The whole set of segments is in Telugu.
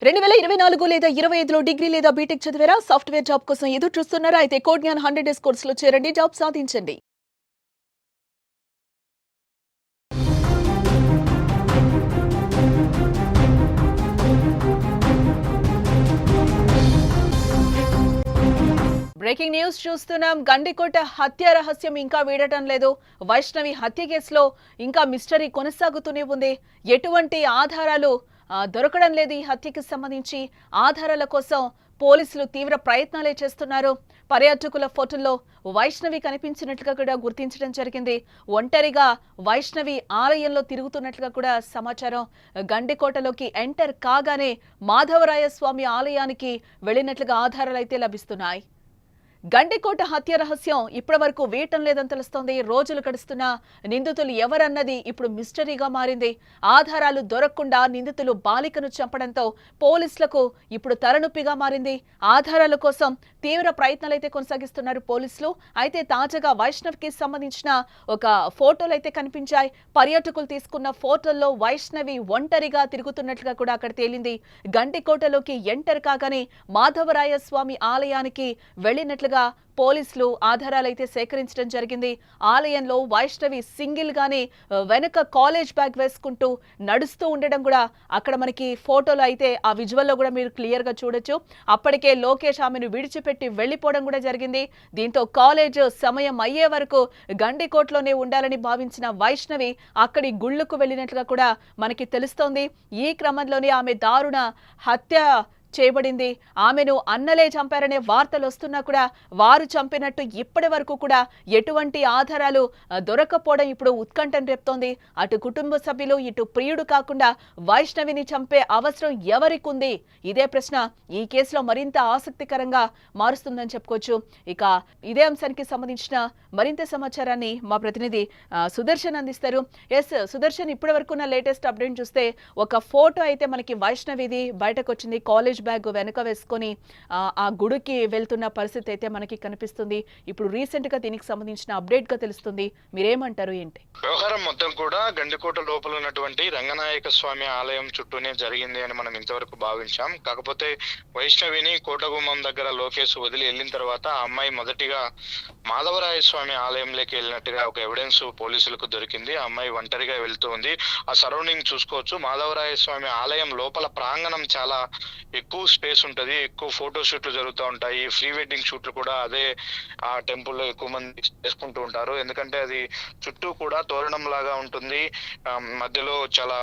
2024 లేదా 25లో డిగ్రీ లేదా బీటెక్ చదివారా? సాఫ్ట్‌వేర్ జాబ్ కోసం ఎదురు చూస్తున్నారా? అయితే కోడ్ జ్ఞాన్ 100 డేస్ కోర్సులో చేరండి. జాబ్ సాధించండి. బ్రేకింగ్ న్యూస్ చూస్తున్నాం. గండికోట హత్య రహస్యం ఇంకా వీడటం లేదు. వైష్ణవి హత్య కేసులో ఇంకా మిస్టరీ కొనసాగుతూనే ఉంది. ఎటువంటి ఆధారాలు దొరకడం లేదు. ఈ హత్యకి సంబంధించి ఆధారాల కోసం పోలీసులు తీవ్ర ప్రయత్నాలే చేస్తున్నారు. పర్యాటకుల ఫోటోల్లో వైష్ణవి కనిపించినట్లుగా కూడా గుర్తించడం జరిగింది. ఒంటరిగా వైష్ణవి ఆలయంలో తిరుగుతున్నట్లుగా కూడా సమాచారం. గండికోటలోకి ఎంటర్ కాగానే మాధవరాయ స్వామి ఆలయానికి వెళ్లినట్లుగా ఆధారాలు అయితే లభిస్తున్నాయి. గండికోట హత్య రహస్యం ఇప్పటి వరకు వీయటం లేదని తెలుస్తోంది. రోజులు గడుస్తున్నా నిందితులు ఎవరన్నది ఇప్పుడు మిస్టరీగా మారింది. ఆధారాలు దొరకకుండా నిందితులు బాలికను చంపడంతో పోలీసులకు ఇప్పుడు తలనొప్పిగా మారింది. ఆధారాల కోసం తీవ్ర ప్రయత్నాలైతే కొనసాగిస్తున్నారు పోలీసులు. అయితే తాజాగా వైష్ణవికి సంబంధించిన ఒక ఫోటోలు అయితే కనిపించాయి. పర్యాటకులు తీసుకున్న ఫోటోల్లో వైష్ణవి ఒంటరిగా తిరుగుతున్నట్లుగా కూడా అక్కడ తేలింది. గండికోటలోకి ఎంటర్ కాగానే మాధవరాయ స్వామి ఆలయానికి వెళ్లినట్లు పోలీసులు ఆధారాలైతే సేకరించడం జరిగింది. ఆలయంలో వైష్ణవి సింగిల్ గానే వెనక కాలేజ్ బ్యాగ్ వేసుకుంటూ నడుస్తూ ఉండడం కూడా అక్కడ మనకి ఫోటోలో అయితే ఆ విజువల్లో కూడా మీరు క్లియర్ గా చూడొచ్చు. అప్పటికే లోకేష్ ఆమెను విడిచిపెట్టి వెళ్లిపోవడం కూడా జరిగింది. దీంతో కాలేజ్ సమయం అయ్యే వరకు గండికోటలోనే ఉండాలని భావించిన వైష్ణవి అక్కడి గుళ్లకు వెళ్లినట్లుగా కూడా మనకి తెలుస్తోంది. ఈ క్రమంలోనే ఆమె దారుణ హత్య చేయబడింది. ఆమెను అన్నలే చంపారనే వార్తలు వస్తున్నా కూడా వారు చంపినట్టు ఇప్పటి వరకు కూడా ఎటువంటి ఆధారాలు దొరకపోవడం ఇప్పుడు ఉత్కంఠను రేపుతోంది. అటు కుటుంబ సభ్యులు ఇటు ప్రియుడు కాకుండా వైష్ణవిని చంపే అవసరం ఎవరికి ఉంది? ఇదే ప్రశ్న ఈ కేసులో మరింత ఆసక్తికరంగా మారుస్తుందని చెప్పుకోవచ్చు. ఇక ఇదే అంశానికి సంబంధించిన మరింత సమాచారాన్ని మా ప్రతినిధి సుదర్శన్ అందిస్తారు. ఎస్ సుదర్శన్, ఇప్పటి వరకు ఉన్న లేటెస్ట్ అప్డేట్ చూస్తే ఒక ఫోటో అయితే మనకి వైష్ణవిది బయటకు వచ్చింది. కాలేజ్ బ్యాగ్ వెనక వేసుకొని ఆ గుడికి వెళ్తున్న పరిస్థితి అయితే మనకి కనిపిస్తుంది. ఇప్పుడు రీసెంట్ గా దీనికి సంబంధించిన అప్డేట్ గా తెలుస్తుంది. మీరేమంటారు? ఏంటి వ్యవహారం మొత్తం కూడా గండికోట లోపల ఉన్నటువంటి రంగనాయక స్వామి ఆలయం చుట్టూనే జరిగింది అని మనం ఇంతవరకు భావించాం. కాకపోతే వైష్ణవిని కోటగుమ్మం దగ్గర లోకేష్ వదిలి వెళ్ళిన తర్వాత ఆ అమ్మాయి మొదటిగా మాధవరాయ స్వామి ఆలయంలోకి వెళ్ళినట్టుగా ఒక ఎవిడెన్స్ పోలీసులకు దొరికింది. ఆ అమ్మాయి ఒంటరిగా వెళ్తూ ఉంది. ఆ సరౌండింగ్ చూసుకోవచ్చు. మాధవరాయ స్వామి ఆలయం లోపల ప్రాంగణం చాలా ఎక్కువ స్పేస్ ఉంటది. ఎక్కువ ఫోటో షూట్లు జరుగుతూ ఉంటాయి. ప్రీ వెడ్డింగ్ షూట్లు కూడా అదే ఆ టెంపుల్లో ఎక్కువ మంది చేసుకుంటూ ఉంటారు. ఎందుకంటే అది చుట్టూ కూడా తోరణం లాగా ఉంటుంది. మధ్యలో చాలా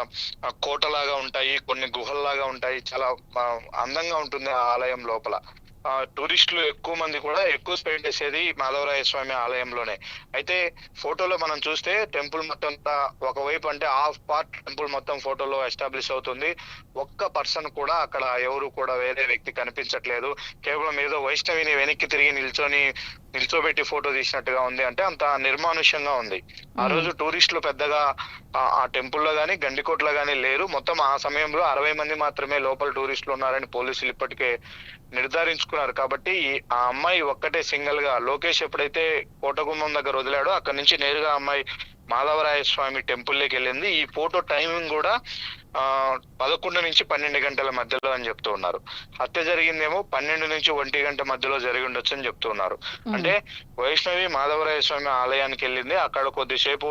కోటలాగా ఉంటాయి, కొన్ని గుహల్లాగా ఉంటాయి. చాలా అందంగా ఉంటుంది ఆ ఆలయం లోపల. టూరిస్టులు ఎక్కువ మంది కూడా ఎక్కువ స్పెండ్ చేసేది మాధవరాయ స్వామి ఆలయంలోనే. అయితే ఫోటోలో మనం చూస్తే టెంపుల్ మొత్తం ఒకవైపు అంటే హాఫ్ పార్ట్ టెంపుల్ మొత్తం ఫోటోలో ఎస్టాబ్లిష్ అవుతుంది. ఒక్క పర్సన్ కూడా అక్కడ ఎవరు కూడా వేరే వ్యక్తి కనిపించట్లేదు. కేవలం ఏదో వైష్ణవిని వెనక్కి తిరిగి నిల్చోబెట్టి ఫోటో తీసినట్టుగా ఉంది. అంటే అంత నిర్మానుష్యంగా ఉంది. ఆ రోజు టూరిస్టులు పెద్దగా ఆ టెంపుల్లో గానీ గండికోటలో గానీ లేరు. మొత్తం ఆ సమయంలో 60 మంది మాత్రమే లోపల టూరిస్టులు ఉన్నారని పోలీసులు ఇప్పటికే నిర్ధారించుకున్నారు. కాబట్టి ఆ అమ్మాయి ఒక్కటే సింగిల్ గా లోకేష్ ఎప్పుడైతే కోటగుమ్మం దగ్గర వదిలాడో అక్కడి నుంచి నేరుగా అమ్మాయి మాధవరాయ స్వామి టెంపుల్ లోకి వెళ్ళింది. ఈ ఫోటో టైమింగ్ కూడా 11 నుంచి 12 గంటల మధ్యలో అని చెప్తూ ఉన్నారు. హత్య జరిగిందేమో 12 నుంచి 1 గంట మధ్యలో జరిగి ఉండొచ్చు అని చెప్తూ ఉన్నారు. అంటే వైష్ణవి మాధవరాయ స్వామి ఆలయానికి వెళ్ళింది. అక్కడ కొద్దిసేపు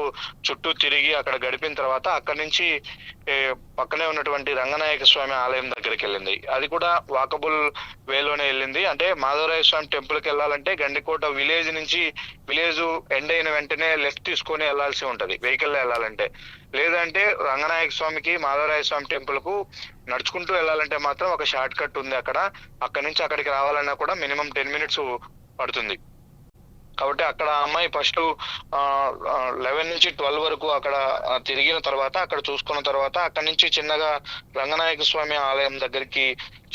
చుట్టూ తిరిగి అక్కడ గడిపిన తర్వాత అక్కడి నుంచి పక్కనే ఉన్నటువంటి రంగనాయక స్వామి ఆలయం దగ్గరికి వెళ్ళింది. అది కూడా వాకబుల్ వేలోనే వెళ్ళింది. అంటే మాధవరాయ స్వామి టెంపుల్ కి వెళ్ళాలంటే గండికోట విలేజ్ నుంచి విలేజ్ ఎండ్ అయిన వెంటనే లెఫ్ట్ తీసుకొని వెళ్లాల్సి ఉంటది వెహికల్ వెళ్ళాలంటే. లేదంటే రంగనాయక స్వామికి మాధవరాయ స్వామి టెంపుల్ కు నడుచుకుంటూ వెళ్ళాలంటే మాత్రం ఒక షార్ట్ కట్ ఉంది. అక్కడి నుంచి అక్కడికి రావాలన్నా కూడా మినిమం 10 మినిట్స్ పడుతుంది. కాబట్టి అక్కడ అమ్మాయి ఫస్ట్ 11 నుంచి 12 వరకు అక్కడ తిరిగిన తర్వాత అక్కడ చూసుకున్న తర్వాత అక్కడి నుంచి చిన్నగా రంగనాయక స్వామి ఆలయం దగ్గరికి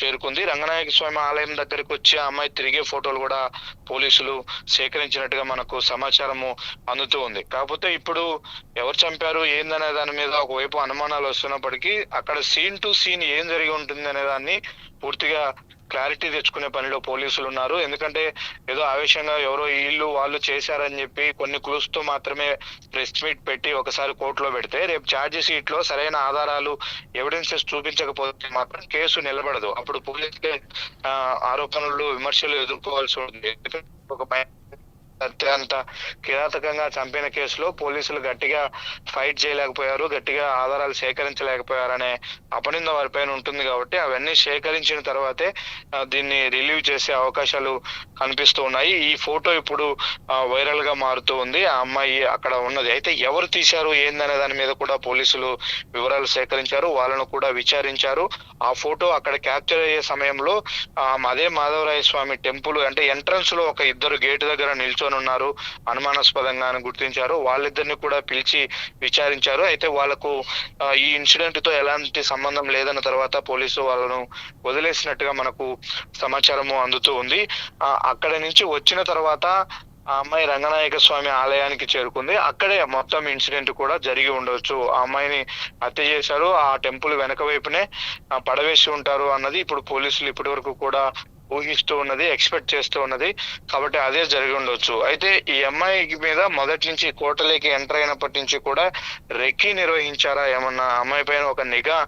చేరుకుంది. రంగనాయక స్వామి ఆలయం దగ్గరికి వచ్చి ఆ అమ్మాయి తిరిగే ఫోటోలు కూడా పోలీసులు సేకరించినట్టుగా మనకు సమాచారము అందుతూ ఉంది. కాకపోతే ఇప్పుడు ఎవరు చంపారు ఏందనే దాని మీద ఒకవైపు అనుమానాలు వస్తున్నప్పటికీ అక్కడ సీన్ టు సీన్ ఏం జరిగి ఉంటుంది అనే దాన్ని పూర్తిగా క్లారిటీ తెచ్చుకునే పనిలో పోలీసులు ఉన్నారు. ఎందుకంటే ఏదో ఆవేశంగా ఎవరో వీళ్ళు వాళ్ళు చేశారని చెప్పి కొన్ని క్లూస్ తో మాత్రమే ప్రెస్ మీట్ పెట్టి ఒకసారి కోర్టులో పెడితే రేపు ఛార్జ్ షీట్ లో సరైన ఆధారాలు ఎవిడెన్సెస్ చూపించకపోతే మాత్రం కేసు నిలబడదు. అప్పుడు పోలీసులే ఆరోపణలు విమర్శలు ఎదుర్కోవాల్సి ఉంటుంది. ఒక అత్యంత కిరాతకంగా చంపిన కేసులో పోలీసులు గట్టిగా ఫైట్ చేయలేకపోయారు, గట్టిగా ఆధారాలు సేకరించలేకపోయారనే అపనింద వారిపైన ఉంటుంది. కాబట్టి అవన్నీ సేకరించిన తర్వాతే దీన్ని రిలీవ్ చేసే అవకాశాలు కనిపిస్తూ ఉన్నాయి. ఈ ఫోటో ఇప్పుడు వైరల్ గా మారుతూ ఉంది. ఆ అమ్మాయి అక్కడ ఉన్నది. అయితే ఎవరు తీశారు ఏందనే దాని మీద కూడా పోలీసులు వివరాలు సేకరించారు, వాళ్ళను కూడా విచారించారు. ఆ ఫోటో అక్కడ క్యాప్చర్ అయ్యే సమయంలో అదే మాధవరాయ స్వామి టెంపుల్ అంటే ఎంట్రన్స్ లో ఒక ఇద్దరు గేటు దగ్గర నిల్చొని ఉన్నారు, అనుమానాస్పదంగా గుర్తించారు. వాళ్ళిద్దరిని కూడా పిలిచి విచారించారు. అయితే వాళ్ళకు ఈ ఇన్సిడెంట్ తో ఎలాంటి సంబంధం లేదన్న తర్వాత పోలీసు వాళ్ళను వదిలేసినట్టుగా మనకు సమాచారము అందుతూ ఉంది. అక్కడి నుంచి వచ్చిన తర్వాత ఆ అమ్మాయి రంగనాయక స్వామి ఆలయానికి చేరుకుంది. అక్కడే మొత్తం ఇన్సిడెంట్ కూడా జరిగి ఉండొచ్చు. ఆ అమ్మాయిని హత్య చేశారు, ఆ టెంపుల్ వెనక వైపునే పడవేసి ఉంటారు అన్నది ఇప్పుడు పోలీసులు ఇప్పటి వరకు కూడా ఊహిస్తూ ఉన్నది, ఎక్స్పెక్ట్ చేస్తూ ఉన్నది. కాబట్టి అదే జరిగి ఉండొచ్చు. అయితే ఈ అమ్మాయి మీద మొదటి నుంచి కోటలోకి ఎంటర్ అయినప్పటి నుంచి కూడా రెక్కీ నిర్వహించారా, ఏమన్నా అమ్మాయి పైన ఒక నిఘా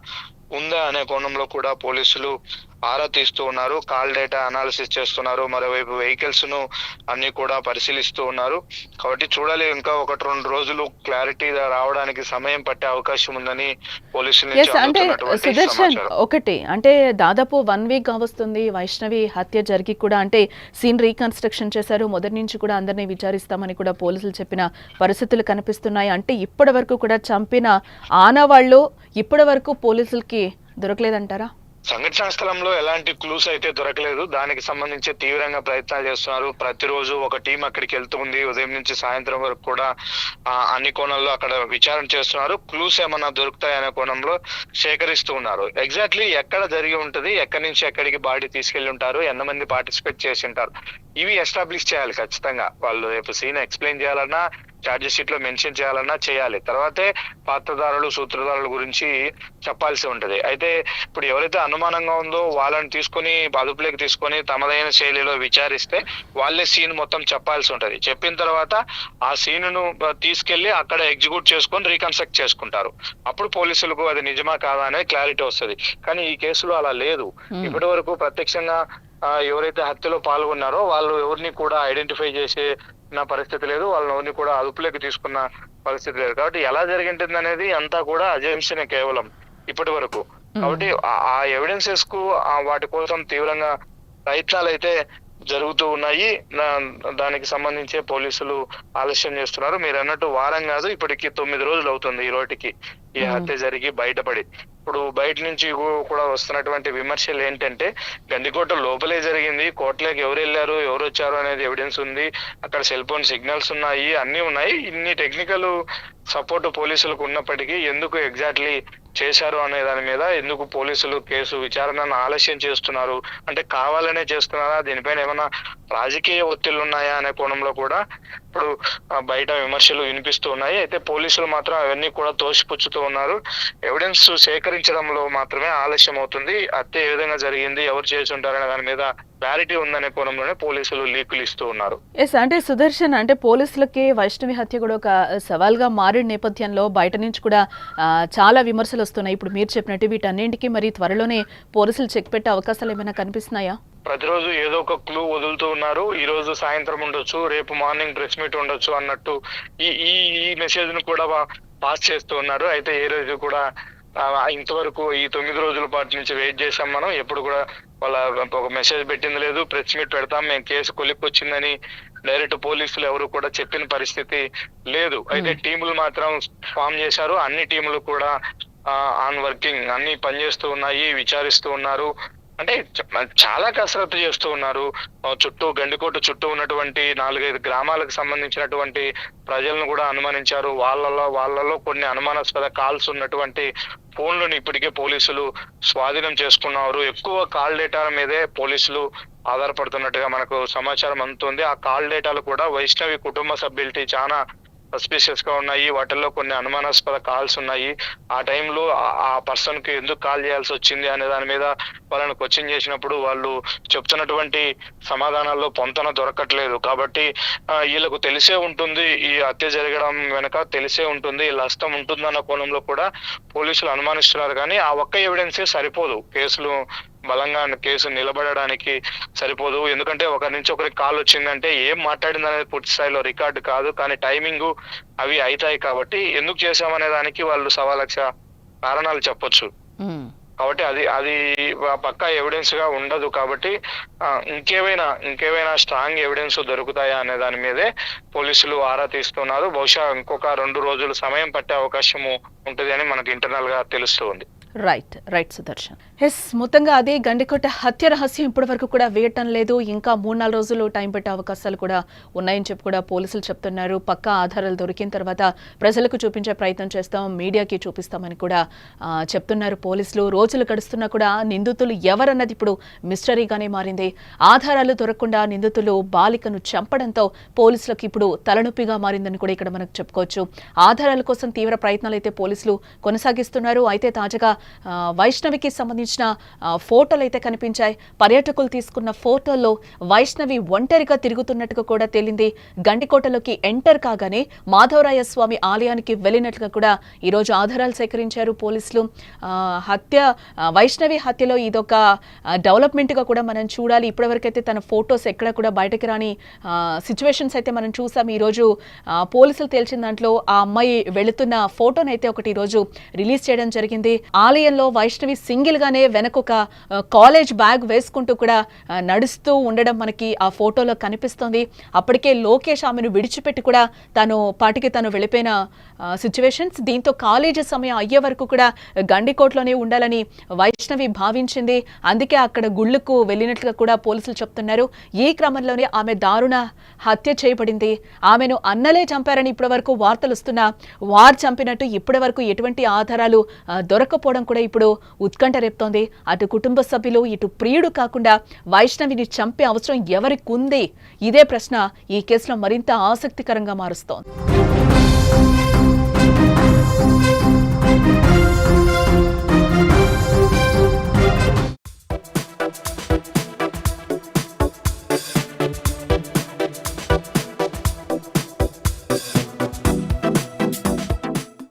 ఉందా అనే కోణంలో కూడా పోలీసులు ఆరా తీస్తూ ఉన్నారు. కాల్ డేటా అనాలిసిస్ చేస్తున్నారు, మరోవైపు వెహికల్స్ ను అన్ని కూడా పరిశీలిస్తూ ఉన్నారు. కాబట్టి చూడాలి, ఇంకా 1-2 రోజులు క్లారిటీ రావడానికి సమయం పట్టే అవకాశం ఉందని పోలీసుల నుంచి అంటే అందుతున్నటువంటి సుదర్శన్ సమాచారం. ఒకటి అంటే దాదాపు 1 వీక్ కావస్తుంది వైష్ణవి హత్య జరిగి కూడా, అంటే సీన్ రీకన్స్ట్రక్షన్ చేశారు, మొదటి నుంచి కూడా అందరినీ విచారిస్తామని కూడా పోలీసులు చెప్పిన పరిస్థితులు కనిపిస్తున్నాయి. అంటే ఇప్పటి వరకు కూడా చంపిన ఆనవాళ్ళు ఇప్పటి వరకు పోలీసులకి దొరకలేదంటారా? సంఘటనా స్థలంలో ఎలాంటి క్లూస్ అయితే దొరకలేదు. దానికి సంబంధించి తీవ్రంగా ప్రయత్నాలు చేస్తున్నారు. ప్రతిరోజు ఒక టీం అక్కడికి వెళ్తుంది. ఉదయం నుంచి సాయంత్రం వరకు కూడా అన్ని కోణాల్లో అక్కడ విచారణ చేస్తున్నారు. క్లూస్ ఏమన్నా దొరుకుతాయనే కోణంలో సేకరిస్తూ ఉన్నారు. ఎగ్జాక్ట్లీ ఎక్కడ జరిగి ఉంటది, ఎక్కడి నుంచి ఎక్కడికి బాడీ తీసుకెళ్లి ఉంటారు, ఎంతమంది పార్టిసిపేట్ చేసి ఉంటారు, ఇవి ఎస్టాబ్లిష్ చేయాలి ఖచ్చితంగా. వాళ్ళు రేపు సీన్ ఎక్స్ప్లెయిన్ చేయాలన్నా, ఛార్జ్ షీట్ లో మెన్షన్ చేయాలన్నా చేయాలి. తర్వాతే పాత్రధారులు సూత్రధారుల గురించి చెప్పాల్సి ఉంటది. అయితే ఇప్పుడు ఎవరైతే అనుమానంగా ఉందో వాళ్ళని తీసుకొని అదుపులోకి తీసుకొని తమదైన శైలిలో విచారిస్తే వాళ్ళే సీన్ మొత్తం చెప్పాల్సి ఉంటది. చెప్పిన తర్వాత ఆ సీన్ ను తీసుకెళ్లి అక్కడ ఎగ్జిక్యూట్ చేసుకొని రీకన్స్ట్రక్ట్ చేసుకుంటారు. అప్పుడు పోలీసులకు అది నిజమా కాదా అనే క్లారిటీ వస్తుంది. కానీ ఈ కేసులో అలా లేదు. ఇప్పటి వరకు ప్రత్యక్షంగా ఎవరైతే హత్యలో పాల్గొన్నారో వాళ్ళు ఎవరిని కూడా ఐడెంటిఫై చేసే పరిస్థితి లేదు, వాళ్ళని కూడా అదుపులోకి తీసుకున్న పరిస్థితి లేదు. కాబట్టి ఎలా జరిగింటుంది అనేది అంతా కూడా అజంప్షనే కేవలం ఇప్పటి వరకు. కాబట్టి ఆ ఎవిడెన్సెస్ కు వాటి కోసం తీవ్రంగా ప్రయత్నాలు అయితే జరుగుతూ ఉన్నాయి. దానికి సంబంధించే పోలీసులు ఆలస్యం చేస్తున్నారు. మీరు అన్నట్టు వారం కాదు, ఇప్పటికి 9 రోజులు అవుతుంది ఈ రోటికి ఈ హత్య జరిగి బయటపడి. ఇప్పుడు బయట నుంచి కూడా వస్తున్నటువంటి విమర్శలు ఏంటంటే గండికోట లోపలే జరిగింది, కోటలోకి ఎవరు వెళ్ళారు ఎవరు వచ్చారు అనేది ఎవిడెన్స్ ఉంది, అక్కడ సెల్ ఫోన్ సిగ్నల్స్ ఉన్నాయి, అన్ని ఉన్నాయి. ఇన్ని టెక్నికల్ సపోర్ట్ పోలీసులకు ఉన్నప్పటికీ ఎందుకు ఎగ్జాక్ట్లీ చేశారు అనే దాని మీద ఎందుకు పోలీసులు కేసు విచారణను ఆలస్యం చేస్తున్నారు, అంటే కావాలనే చేస్తున్నారా, దీనిపైన ఏమైనా రాజకీయ ఒత్తిళ్లు ఉన్నాయా అనే కోణంలో కూడా ఇప్పుడు బయట విమర్శలు వినిపిస్తూ ఉన్నాయి. అయితే పోలీసులు మాత్రం అవన్నీ కూడా తోసిపుచ్చుతూ ఉన్నారు. ఎవిడెన్స్ సేకరించడంలో మాత్రమే ఆలస్యం అవుతుంది. హత్య ఏ విధంగా జరిగింది, ఎవరు చేసి ఉంటారనే దాని మీద క్లారిటీ ఉందనే కోణంలోనే పోలీసులు లీకులు ఇస్తూ ఉన్నారు. ఎస్, అంటే సుదర్శన్, అంటే పోలీసులకి వైష్ణవి హత్య కూడా ఒక సవాల్గా మారిన నేపథ్యంలో బయట నుంచి కూడా చాలా విమర్శలు వస్తున్నాయి. ఇప్పుడు మీరు చెప్పినట్టు వీటన్నింటికి మరి త్వరలోనే పోలీసులు చెక్ పెట్టే అవకాశాలు ఏమైనా కనిపిస్తున్నాయా? ప్రతిరోజు ఏదో ఒక క్లూ వదులుతూ ఉన్నారు. ఈ రోజు సాయంత్రం ఉండొచ్చు, రేపు మార్నింగ్ ప్రెస్ మీట్ ఉండొచ్చు అన్నట్టు ఈ మెసేజ్ ను కూడా పాస్ చేస్తూ ఉన్నారు. అయితే ఏ రోజు కూడా ఇంతవరకు ఈ 9 రోజుల పాటు నుంచి వెయిట్ చేసాం మనం, ఎప్పుడు కూడా వాళ్ళ ఒక మెసేజ్ పెట్టింది లేదు, ప్రెస్ మీట్ పెడతాం మేము కేసు కొలిక్కొచ్చిందని డైరెక్ట్ పోలీసులు ఎవరు కూడా చెప్పిన పరిస్థితి లేదు. అయితే టీములు మాత్రం ఫామ్ చేశారు. అన్ని టీములు కూడా ఆన్ వర్కింగ్, అన్ని పనిచేస్తూ ఉన్నాయి, విచారిస్తూ ఉన్నారు. అంటే చాలా కసరత్తు చేస్తూ ఉన్నారు. చుట్టూ గండికోట చుట్టూ ఉన్నటువంటి 4-5 గ్రామాలకు సంబంధించినటువంటి ప్రజలను కూడా అనుమానించారు. వాళ్ళలో కొన్ని అనుమానాస్పద కాల్స్ ఉన్నటువంటి ఫోన్లను ఇప్పటికే పోలీసులు స్వాధీనం చేసుకున్నారు. ఎక్కువ కాల్ డేటాల మీదే పోలీసులు ఆధారపడుతున్నట్టుగా మనకు సమాచారం అందుతుంది. ఆ కాల్ డేటాలు కూడా వైష్ణవి కుటుంబ సభ్యులకి చాలా సస్పిషియస్ గా ఉన్నాయి. వాటిల్లో కొన్ని అనుమానాస్పద కాల్స్ ఉన్నాయి. ఆ టైంలో ఆ పర్సన్ కి ఎందుకు కాల్ చేయాల్సి వచ్చింది అనే దాని మీద వాళ్ళని క్వశ్చన్ చేసినప్పుడు వాళ్ళు చెప్తున్నటువంటి సమాధానాల్లో పొంతన దొరకట్లేదు. కాబట్టి వీళ్ళకు తెలిసే ఉంటుంది, ఈ హత్య జరగడం వెనక తెలిసే ఉంటుంది, వీళ్ళ హస్తం ఉంటుందన్న కోణంలో కూడా పోలీసులు అనుమానిస్తున్నారు. కానీ ఆ ఒక్క ఎవిడెన్సే సరిపోదు, బలంగా కేసు నిలబడడానికి సరిపోదు. ఎందుకంటే ఒకరి నుంచి ఒకరికి కాల్ వచ్చిందంటే ఏం మాట్లాడింది అనేది పూర్తి స్థాయిలో రికార్డు కాదు, కానీ టైమింగ్ అవి అవుతాయి. కాబట్టి ఎందుకు చేశామనే దానికి వాళ్ళు 1,00,000 కారణాలు చెప్పొచ్చు. కాబట్టి అది పక్కా ఎవిడెన్స్ గా ఉండదు. కాబట్టి ఇంకేమైనా స్ట్రాంగ్ ఎవిడెన్స్ దొరుకుతాయా అనే దాని మీదే పోలీసులు ఆరా తీస్తున్నారు. బహుశా ఇంకొక 2 రోజులు సమయం పట్టే అవకాశము ఉంటుంది అని మనకు ఇంటర్నల్ గా తెలుస్తూ ఉంది. రైట్ సుదర్శన్. మొత్తంగా అదే గండికోట హత్య రహస్యం ఇప్పటి వరకు కూడా వేయటం లేదు. ఇంకా 3-4 రోజులు టైం పెట్టే అవకాశాలు కూడా ఉన్నాయని చెప్పి కూడా పోలీసులు చెప్తున్నారు. పక్కా ఆధారాలు దొరికిన తర్వాత ప్రజలకు చూపించే ప్రయత్నం చేస్తాం, మీడియాకి చూపిస్తామని కూడా చెప్తున్నారు పోలీసులు. రోజులు గడుస్తున్నా కూడా నిందితులు ఎవరన్నది ఇప్పుడు మిస్టరీగానే మారింది. ఆధారాలు దొరకకుండా నిందితులు బాలికను చంపడంతో పోలీసులకు ఇప్పుడు తలనొప్పిగా మారిందని కూడా ఇక్కడ మనకు చెప్పుకోవచ్చు. ఆధారాల కోసం తీవ్ర ప్రయత్నాలు అయితే పోలీసులు కొనసాగిస్తున్నారు. అయితే తాజాగా వైష్ణవికి సంబంధించిన ఫోటోలు అయితే కనిపించాయి. పర్యాటకులు తీసుకున్న ఫోటోల్లో వైష్ణవి ఒంటరిగా తిరుగుతున్నట్టుగా కూడా తేలింది. గండికోటలోకి ఎంటర్ కాగానే మాధవరాయ స్వామి ఆలయానికి వెళ్ళినట్లుగా కూడా ఈరోజు ఆధారాలు సేకరించారు పోలీసులు. వైష్ణవి హత్యలో ఇదొక డెవలప్మెంట్ గా కూడా మనం చూడాలి. ఇప్పటివరకైతే తన ఫోటోస్ ఎక్కడ కూడా బయటకు రాని సిచ్యువేషన్స్ అయితే మనం చూసాం. ఈరోజు పోలీసులు తేల్చిన దాంట్లో ఆ అమ్మాయి వెళుతున్న ఫోటోనైతే ఒకటి ఈరోజు రిలీజ్ చేయడం జరిగింది. ఆలయంలో వైష్ణవి సింగిల్ గానే వెనకొక కాలేజ్ బ్యాగ్ వేసుకుంటూ కూడా నడుస్తూ ఉండడం మనకి ఆ ఫోటోలో కనిపిస్తోంది. అప్పటికే లోకేష్ ఆమెను విడిచిపెట్టి కూడా తను వెళ్ళిపోయిన సిచ్యువేషన్స్. దీంతో కాలేజీ సమయం అయ్యే వరకు కూడా గండికోటలోనే ఉండాలని వైష్ణవి భావించింది. అందుకే అక్కడ గుళ్ళకు వెళ్ళినట్లుగా కూడా పోలీసులు చెప్తున్నారు. ఈ క్రమంలోనే ఆమె దారుణ హత్య చేయబడింది. ఆమెను అన్నలే చంపారని ఇప్పటి వరకు వార్తలు వస్తున్నా వారు చంపినట్టు ఇప్పటి వరకు ఎటువంటి ఆధారాలు దొరకపోవడం కూడా ఇప్పుడు ఉత్కంఠ రేపుతోంది. అటు కుటుంబ సభ్యులు, ఇటు ప్రియుడు కాకుండా వైష్ణవిని చంపే అవసరం ఎవరికి ఉంది? ఇదే ప్రశ్న ఈ కేసులో మరింత ఆసక్తికరంగా మారుస్తోంది.